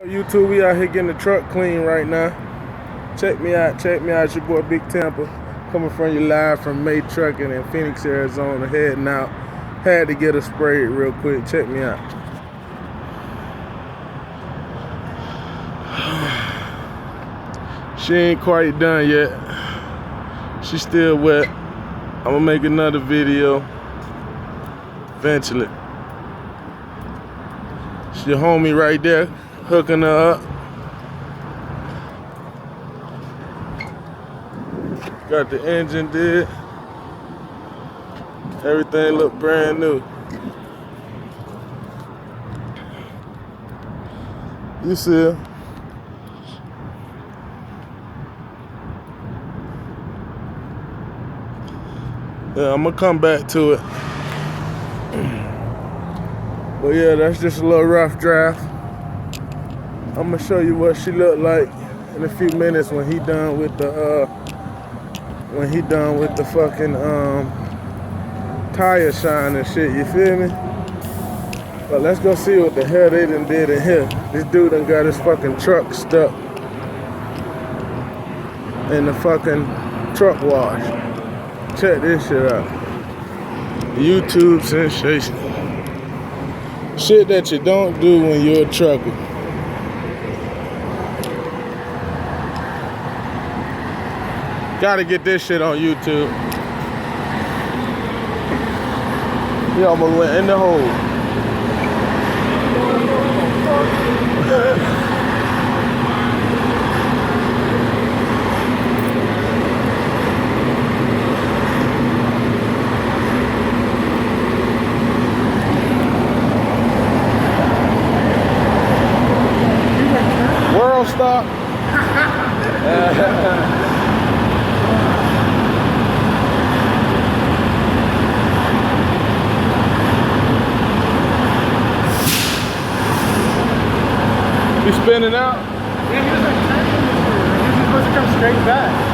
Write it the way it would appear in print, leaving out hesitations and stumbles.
YouTube, we out here getting the truck clean right now. Check me out, it's your boy Bigg Tampa, coming from you live from May Trucking in Phoenix, Arizona, heading out. Had to get her sprayed real quick, check me out. She ain't quite done yet. She's still wet. I'm gonna make another video eventually. It's your homie right there, hooking her up. Got the engine did. Everything look brand new. You see her. Yeah, I'm gonna come back to it. But yeah, that's just a little rough draft. I'm gonna show you what she look like in a few minutes when he done with the fucking tire shine and shit, you feel me? But let's go see what the hell they done did in here. This dude done got his fucking truck stuck in the fucking truck wash. Check this shit out. YouTube sensation. Shit that you don't do when you're a trucker. Gotta get this shit on YouTube. He almost went in the hole. World stop. You spinning out? Yeah, he was like, he's supposed to come straight back.